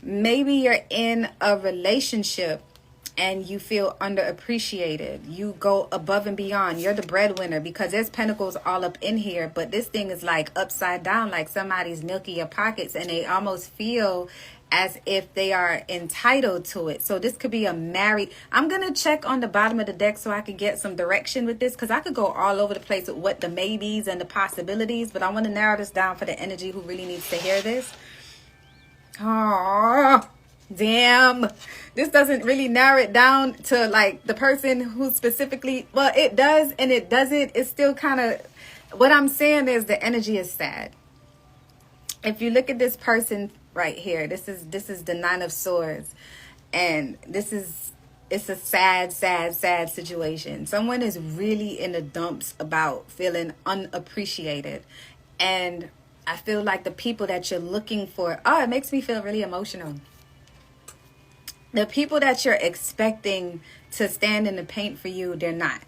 maybe you're in a relationship and you feel underappreciated. You go above and beyond. You're the breadwinner because there's pentacles all up in here, but this thing is like upside down, like somebody's milking your pockets, and they almost feel as if they are entitled to it. So this could be a married. I'm going to check on the bottom of the deck so I could get some direction with this, because I could go all over the place with what the maybes and the possibilities, but I want to narrow this down for the energy who really needs to hear this. Oh, damn. This doesn't really narrow it down to like the person who specifically, well, it does and it doesn't. It's still kind of, what I'm saying is the energy is sad. If you look at this person right here, this is the Nine of Swords, and it's a sad situation. Someone is really in the dumps about feeling unappreciated, and I feel like the people that you're looking for, it makes me feel really emotional. The people that you're expecting to stand in the paint for you, they're not.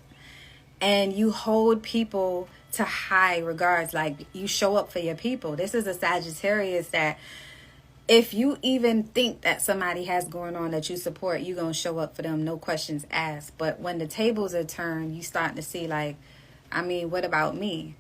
And you hold people to high regards, like you show up for your people. This is a Sagittarius that if you even think that somebody has going on that you support, you're going to show up for them, no questions asked. But when the tables are turned, you start to see like, I mean, what about me?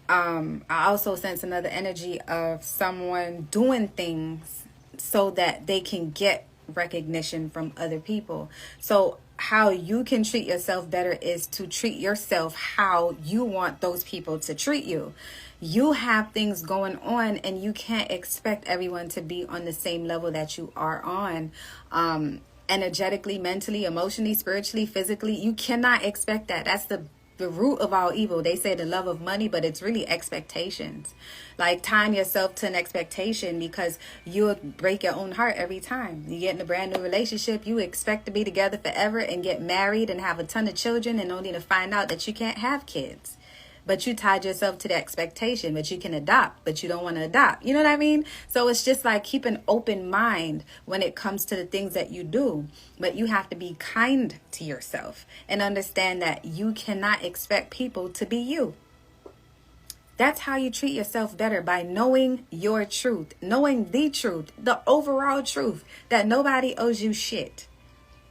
I also sense another energy of someone doing things so that they can get recognition from other people. So how you can treat yourself better is to treat yourself how you want those people to treat you. You have things going on, and you can't expect everyone to be on the same level that you are on. Energetically, mentally, emotionally, spiritually, physically. You cannot expect that. That's the root of all evil. They say the love of money, but it's really expectations. Like tying yourself to an expectation, because you'll break your own heart every time. You get in a brand new relationship, you expect to be together forever and get married and have a ton of children, and only to find out that you can't have kids. But you tied yourself to the expectation, but you can adopt, but you don't want to adopt. You know what I mean? So it's just like keep an open mind when it comes to the things that you do. But you have to be kind to yourself and understand that you cannot expect people to be you. That's how you treat yourself better, by knowing your truth, knowing the truth, the overall truth, that nobody owes you shit.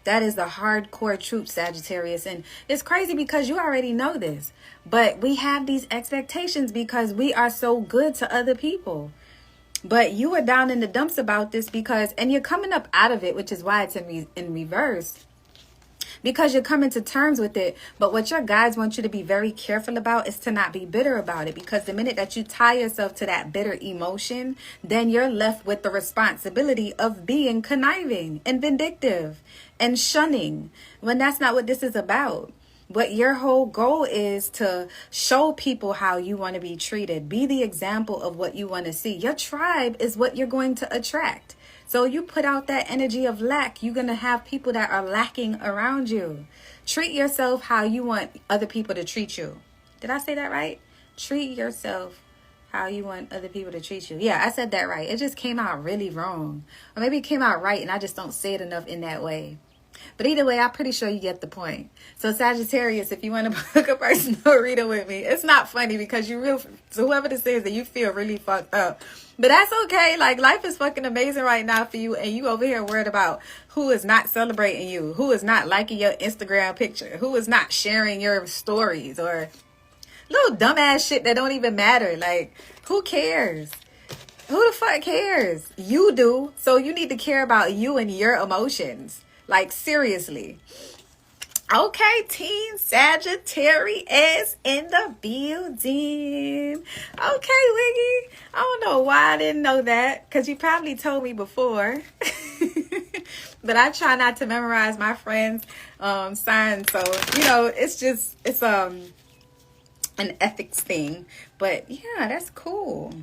That is the hardcore truth, Sagittarius. And it's crazy because you already know this. But we have these expectations because we are so good to other people. But you are down in the dumps about this because, and you're coming up out of it, which is why it's in reverse. Because you're coming to terms with it. But what your guides want you to be very careful about is to not be bitter about it. Because the minute that you tie yourself to that bitter emotion, then you're left with the responsibility of being conniving and vindictive and shunning, when that's not what this is about. But your whole goal is to show people how you want to be treated. Be the example of what you want to see. Your tribe is what you're going to attract. So you put out that energy of lack, you're going to have people that are lacking around you. Treat yourself how you want other people to treat you. Did I say that right? Treat yourself how you want other people to treat you. Yeah, I said that right. It just came out really wrong. Or maybe it came out right and I just don't say it enough in that way. But either way, I'm pretty sure you get the point. So Sagittarius, if you want to book a personal reader with me, it's not funny because so whoever this is, that you feel really fucked up. But that's okay. Like, life is fucking amazing right now for you. And you over here worried about who is not celebrating you, who is not liking your Instagram picture, who is not sharing your stories, or little dumbass shit that don't even matter. Like, who cares? Who the fuck cares? You do. So you need to care about you and your emotions. Like, seriously. Okay, Teen Sagittarius in the building. Okay, Wiggy. I don't know why I didn't know that, because you probably told me before. But I try not to memorize my friends' signs. So, you know, it's an ethics thing. But yeah, that's cool.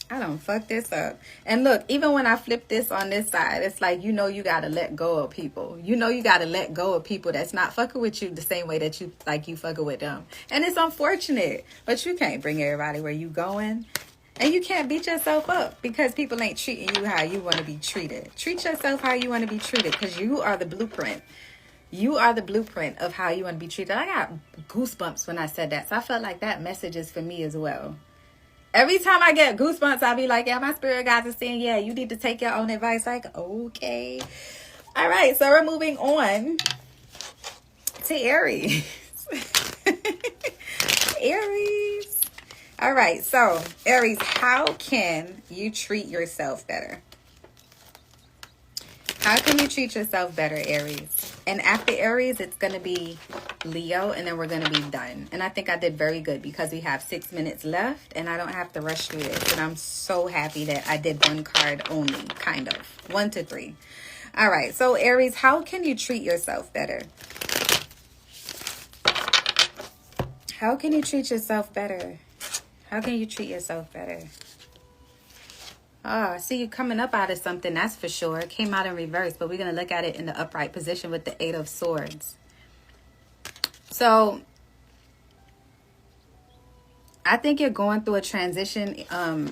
I don't fuck this up. And look, even when I flip this on this side, it's like, you know, you got to let go of people. You know, you got to let go of people that's not fucking with you the same way that you fucking with them. And it's unfortunate, but you can't bring everybody where you going. And you can't beat yourself up because people ain't treating you how you want to be treated. Treat yourself how you want to be treated, because you are the blueprint. You are the blueprint of how you want to be treated. I got goosebumps when I said that. So I felt like that message is for me as well. Every time I get goosebumps, I'll be like, yeah, my spirit guides are saying, yeah, you need to take your own advice. Like, okay. All right, so we're moving on to Aries. Aries. All right, so Aries, how can you treat yourself better? How can you treat yourself better, Aries? And after Aries, it's going to be Leo, and then we're going to be done. And I think I did very good because we have 6 minutes left, and I don't have to rush through this. And I'm so happy that I did one card only, kind of. 1 to 3. All right, so Aries, how can you treat yourself better? How can you treat yourself better? How can you treat yourself better? Oh, I see you coming up out of something, that's for sure. It came out in reverse, but we're going to look at it in the upright position with the 8 of Swords. So, I think you're going through a transition.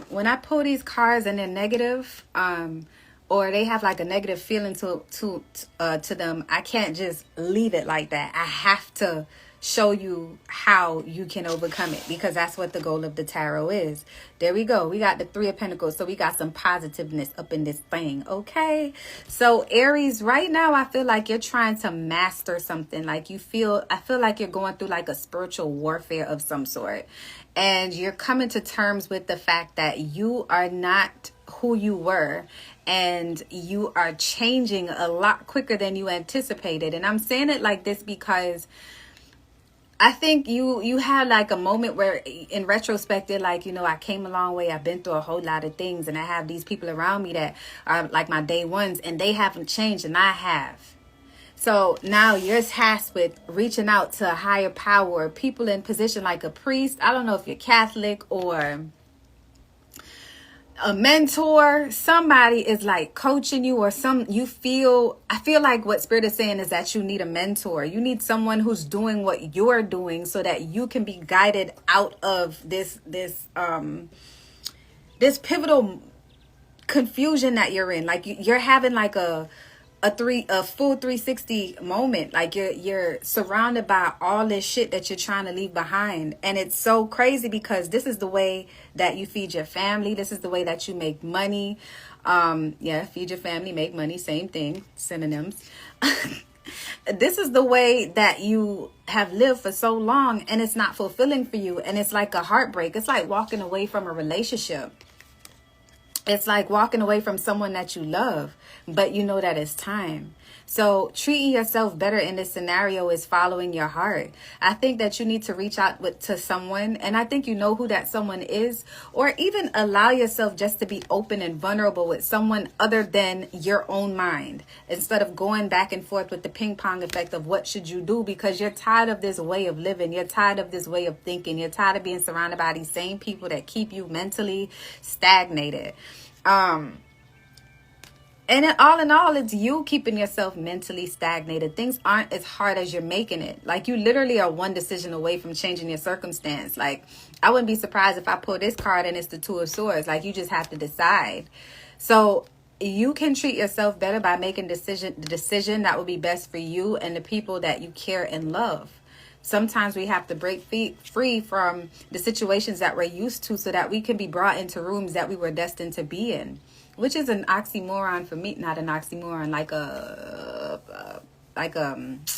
When I pull these cards and they're negative, or they have like a negative feeling to them, I can't just leave it like that. I have to show you how you can overcome it, because that's what the goal of the tarot is. There we go. We got the 3 of Pentacles, so we got some positiveness up in this thing. Okay, so Aries, right now I feel like you're trying to master something. Like I feel like you're going through like a spiritual warfare of some sort, and you're coming to terms with the fact that you are not who you were, and you are changing a lot quicker than you anticipated. And I'm saying it like this because I think you had like a moment where in retrospect, they're like, I came a long way. I've been through a whole lot of things, and I have these people around me that are like my day ones, and they haven't changed, and I have. So now you're tasked with reaching out to a higher power, people in position like a priest. I don't know if you're Catholic or a mentor. Somebody is like coaching you, or I feel like what Spirit is saying is that you need a mentor. You need someone who's doing what you're doing so that you can be guided out of this pivotal confusion that you're in. Like you're having like a full 360 moment. Like you're surrounded by all this shit that you're trying to leave behind. And it's so crazy because this is the way that you feed your family. This is the way that you make money. Feed your family, make money, same thing, synonyms. This is the way that you have lived for so long, and it's not fulfilling for you. And it's like a heartbreak. It's like walking away from a relationship. It's like walking away from someone that you love, but you know that it's time. So treating yourself better in this scenario is following your heart. I think that you need to reach out to someone, and I think you know who that someone is, or even allow yourself just to be open and vulnerable with someone other than your own mind, instead of going back and forth with the ping pong effect of what should you do, because you're tired of this way of living. You're tired of this way of thinking. You're tired of being surrounded by these same people that keep you mentally stagnated. And all in all, it's you keeping yourself mentally stagnated. Things aren't as hard as you're making it. Like you literally are one decision away from changing your circumstance. Like I wouldn't be surprised if I pull this card and it's the 2 of Swords. Like you just have to decide. So you can treat yourself better by making the decision that will be best for you and the people that you care and love. Sometimes we have to break free from the situations that we're used to so that we can be brought into rooms that we were destined to be in, which is an oxymoron for me. Not an oxymoron,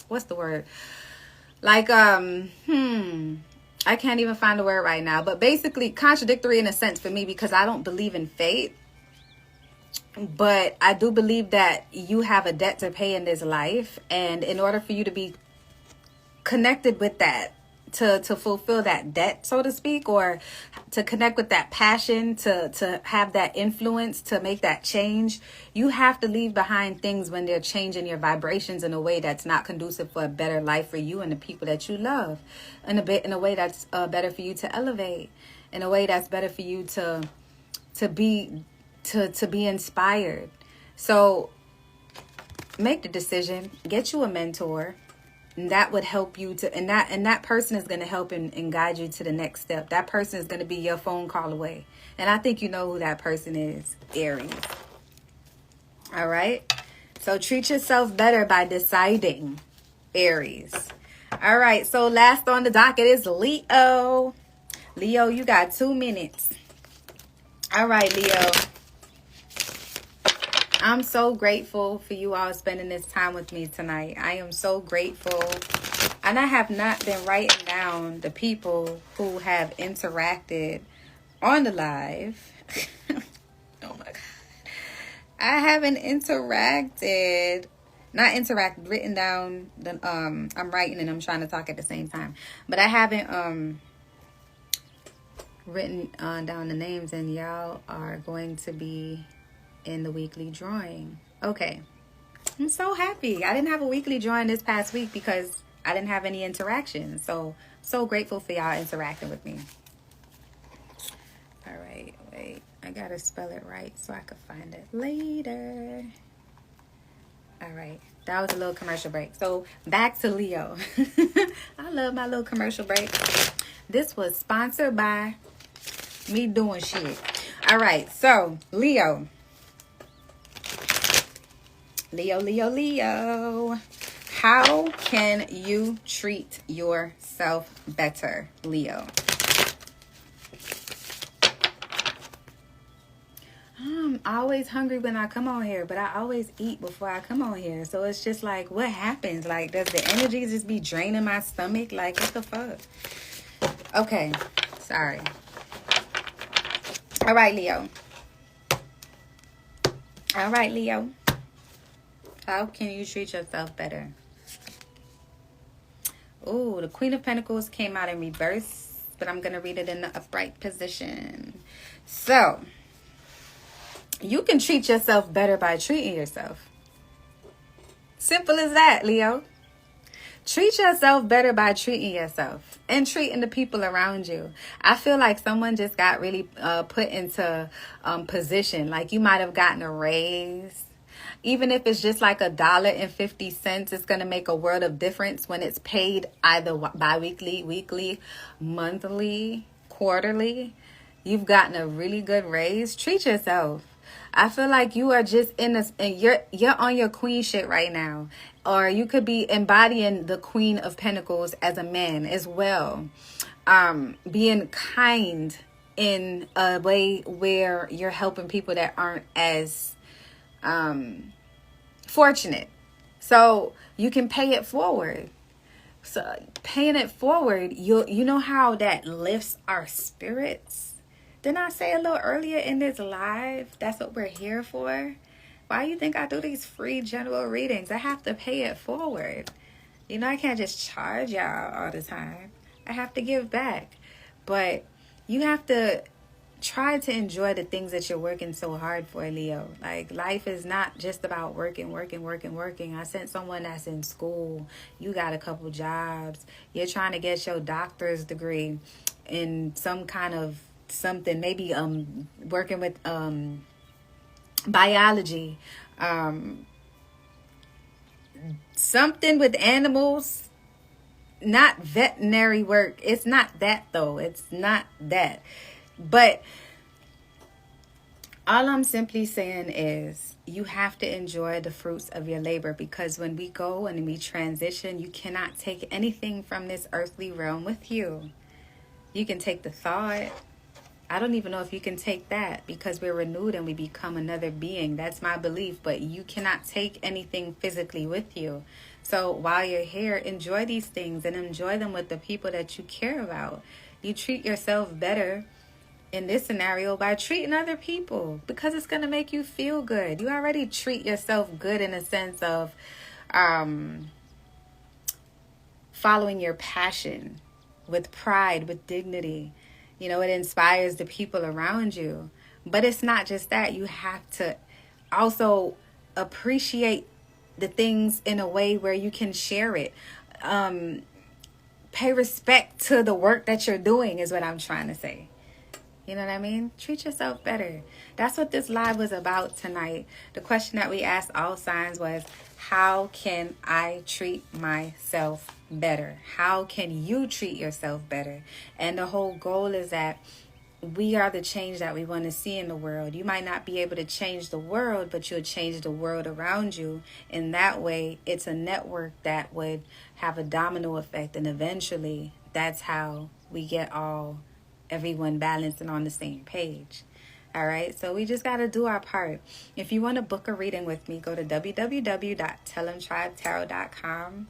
what's the word? I can't even find the word right now, but basically contradictory in a sense for me, because I don't believe in fate. But I do believe that you have a debt to pay in this life. And in order for you to be connected with that, to fulfill that debt, so to speak, or to connect with that passion, to have that influence, to make that change, you have to leave behind things when they're changing your vibrations in a way that's not conducive for a better life for you and the people that you love, in a way that's better for you to elevate, in a way that's better for you to be inspired. So make the decision, get you a mentor. And that would help you to, and that person is going to help and guide you to the next step. That person is going to be your phone call away. And I think you know who that person is, Aries. All right. So treat yourself better by deciding, Aries. All right. So last on the docket is Leo. Leo, you got 2 minutes. All right, Leo. I'm so grateful for you all spending this time with me tonight. I am so grateful. And I have not been writing down the people who have interacted on the live. Oh my God. I haven't written down the I'm writing and I'm trying to talk at the same time. But I haven't written down the names, and y'all are going to be in the weekly drawing. Okay. I'm so happy. I didn't have a weekly drawing this past week because I didn't have any interaction. So grateful for y'all interacting with me. All right, wait. I gotta spell it right so I can find it later. All right, that was a little commercial break. So back to Leo. I love my little commercial break. This was sponsored by me doing shit. All right, so Leo. Leo. How can you treat yourself better, Leo? I'm always hungry when I come on here, but I always eat before I come on here. So it's just like, what happens? Like, does the energy just be draining my stomach? Like, what the fuck? Okay, sorry. All right, Leo. How can you treat yourself better? Oh, the Queen of Pentacles came out in reverse, but I'm going to read it in the upright position. So, you can treat yourself better by treating yourself. Simple as that, Leo. Treat yourself better by treating yourself and treating the people around you. I feel like someone just got really put into position. Like you might have gotten a raise. Even if it's just like $1.50, it's going to make a world of difference when it's paid either bi-weekly, weekly, monthly, quarterly. You've gotten a really good raise. Treat yourself. I feel like you are just you're on your queen shit right now. Or you could be embodying the Queen of Pentacles as a man as well. Being kind in a way where you're helping people that aren't as fortunate. So you can pay it forward. So paying it forward, you know how that lifts our spirits? Didn't I say a little earlier in this live? That's what we're here for. Why do you think I do these free general readings? I have to pay it forward. You know, I can't just charge y'all all the time. I have to give back. But you have to try to enjoy the things that you're working so hard for, Leo. Like, life is not just about working. I sent someone that's in school. You got a couple jobs. You're trying to get your doctor's degree in some kind of something. Maybe working with biology. Something with animals. Not veterinary work. It's not that, though. It's not that. But all I'm simply saying is you have to enjoy the fruits of your labor, because when we go and we transition, you cannot take anything from this earthly realm with you. You can take the thought. I don't even know if you can take that, because we're renewed and we become another being. That's my belief. But you cannot take anything physically with you. So while you're here, enjoy these things and enjoy them with the people that you care about. You treat yourself better in this scenario by treating other people, because it's going to make you feel good. You already treat yourself good in a sense of following your passion with pride, with dignity. You know, it inspires the people around you. But it's not just that. You have to also appreciate the things in a way where you can share it. Pay respect to the work that you're doing is what I'm trying to say. You know what I mean? Treat yourself better. That's what this live was about tonight. The question that we asked all signs was, how can I treat myself better? How can you treat yourself better? And the whole goal is that we are the change that we want to see in the world. You might not be able to change the world, but you'll change the world around you. In that way, it's a network that would have a domino effect. And eventually, that's how we get everyone balanced and on the same page. All right, so we just got to do our part. If you want to book a reading with me, go to www.tellemtribetarot.com.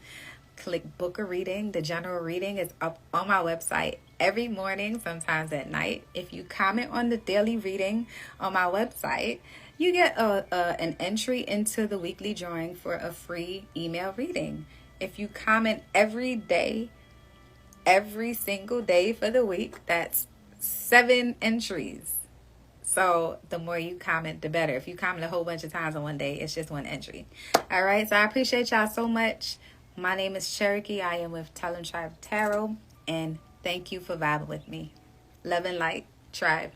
Click book a reading. The general reading is up on my website every morning, sometimes at night. If you comment on the daily reading on my website, you get an entry into the weekly drawing for a free email reading. If you comment every day, every single day for the week, that's 7 entries. So the more you comment, the better. If you comment a whole bunch of times on one day, it's just 1 entry. All right, so I appreciate y'all so much. My name is Cherokee. I am with Tellemtribe Tarot, and thank you for vibing with me. Love and light, tribe.